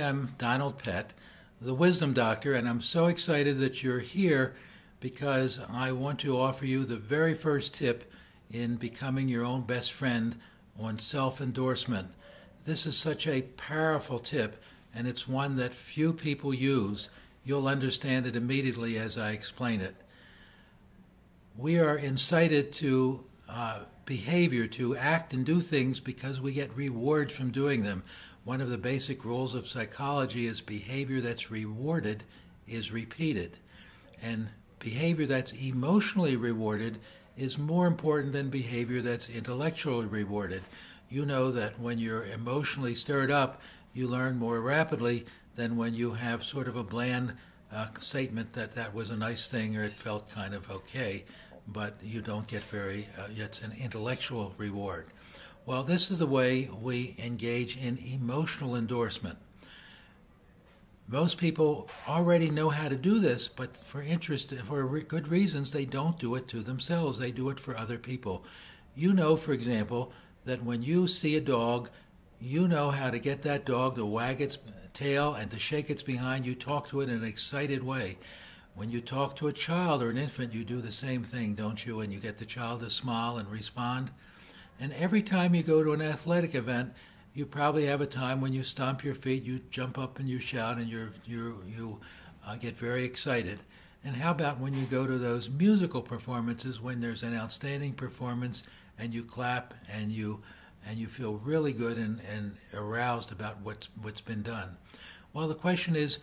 am Donald Pett, the Wisdom Doctor, and I'm so excited that you're here because I want to offer you the very first tip in becoming your own best friend on self-endorsement. This is such a powerful tip, and it's one that few people use. You'll understand it immediately as I explain it. We are incited to behavior, to act and do things because we get rewards from doing them. One of the basic rules of psychology is behavior that's rewarded is repeated. And behavior that's emotionally rewarded is more important than behavior that's intellectually rewarded. You know that when you're emotionally stirred up, you learn more rapidly than when you have sort of a bland statement that that was a nice thing or it felt kind of okay, but you don't get it's an intellectual reward. Well, this is the way we engage in emotional endorsement. Most people already know how to do this, but for good reasons, they don't do it to themselves. They do it for other people. You know, for example, that when you see a dog, you know how to get that dog to wag its tail and to shake its behind. You talk to it in an excited way. When you talk to a child or an infant, you do the same thing, don't you? And you get the child to smile and respond. And every time you go to an athletic event, you probably have a time when you stomp your feet, you jump up and you shout, and you get very excited. And how about when you go to those musical performances, when there's an outstanding performance, and you clap and you feel really good and aroused about what's been done? Well, the question is,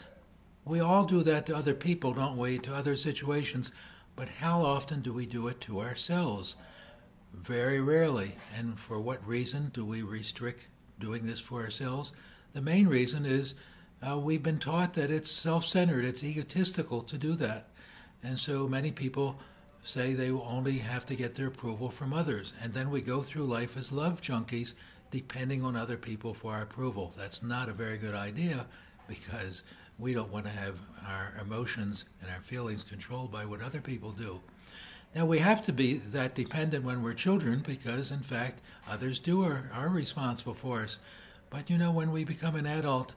we all do that to other people, don't we, to other situations, but how often do we do it to ourselves? Very rarely. And for what reason do we restrict doing this for ourselves? The main reason is we've been taught that it's self-centered, it's egotistical to do that. And so many people say they will only have to get their approval from others. And then we go through life as love junkies, depending on other people for our approval. That's not a very good idea because we don't want to have our emotions and our feelings controlled by what other people do. Now, we have to be that dependent when we're children because, in fact, others are responsible for us. But, you know, when we become an adult,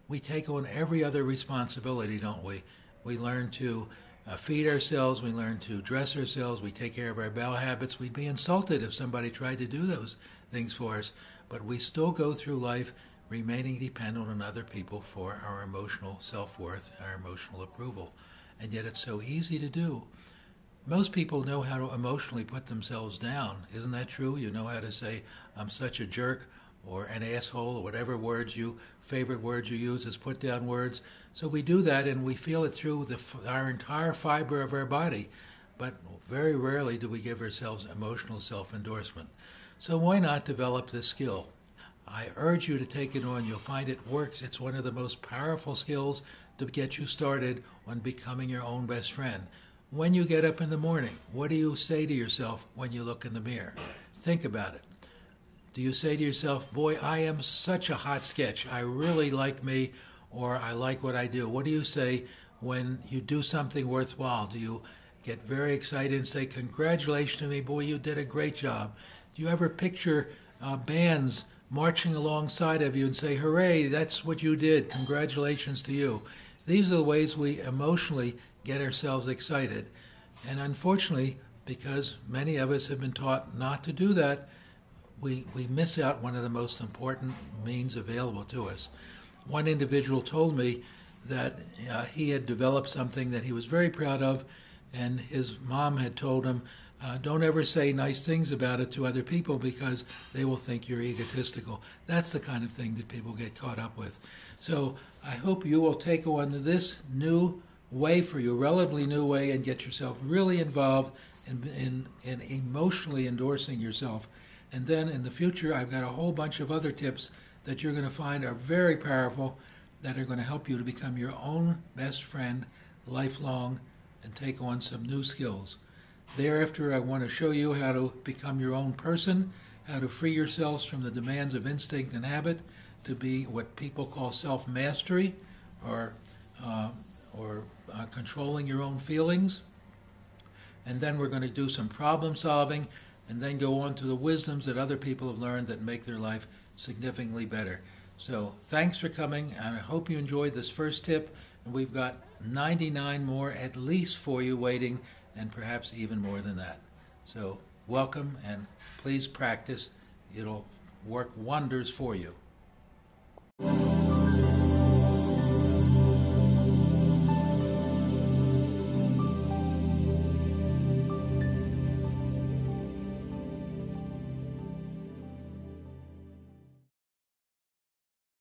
we take on every other responsibility, don't we? We learn to feed ourselves, we learn to dress ourselves, we take care of our bowel habits. We'd be insulted if somebody tried to do those things for us. But we still go through life remaining dependent on other people for our emotional self-worth, our emotional approval. And yet it's so easy to do. Most people know how to emotionally put themselves down. Isn't that true? You know how to say, I'm such a jerk, or an asshole, or whatever favorite words you use as put-down words. So we do that, and we feel it through our entire fiber of our body. But very rarely do we give ourselves emotional self-endorsement. So why not develop this skill? I urge you to take it on. You'll find it works. It's one of the most powerful skills to get you started on becoming your own best friend. When you get up in the morning, what do you say to yourself when you look in the mirror? Think about it. Do you say to yourself, boy, I am such a hot sketch. I really like me, or I like what I do? What do you say when you do something worthwhile? Do you get very excited and say, congratulations to me, boy, you did a great job? Do you ever picture bands marching alongside of you and say, hooray, that's what you did, congratulations to you? These are the ways we emotionally get ourselves excited. And unfortunately, because many of us have been taught not to do that, we miss out one of the most important means available to us. One individual told me that he had developed something that he was very proud of, and his mom had told him, don't ever say nice things about it to other people because they will think you're egotistical. That's the kind of thing that people get caught up with. So I hope you will take on this new way for you, relatively new way, and get yourself really involved in emotionally endorsing yourself. And then in the future, I've got a whole bunch of other tips that you're going to find are very powerful, that are going to help you to become your own best friend lifelong and take on some new skills. Thereafter, I want to show you how to become your own person, how to free yourselves from the demands of instinct and habit to be what people call self-mastery, or controlling your own feelings. And then we're going to do some problem solving and then go on to the wisdoms that other people have learned that make their life significantly better. So thanks for coming, and I hope you enjoyed this first tip. And we've got 99 more at least for you waiting, and perhaps even more than that. So welcome, and please practice. It'll work wonders for you.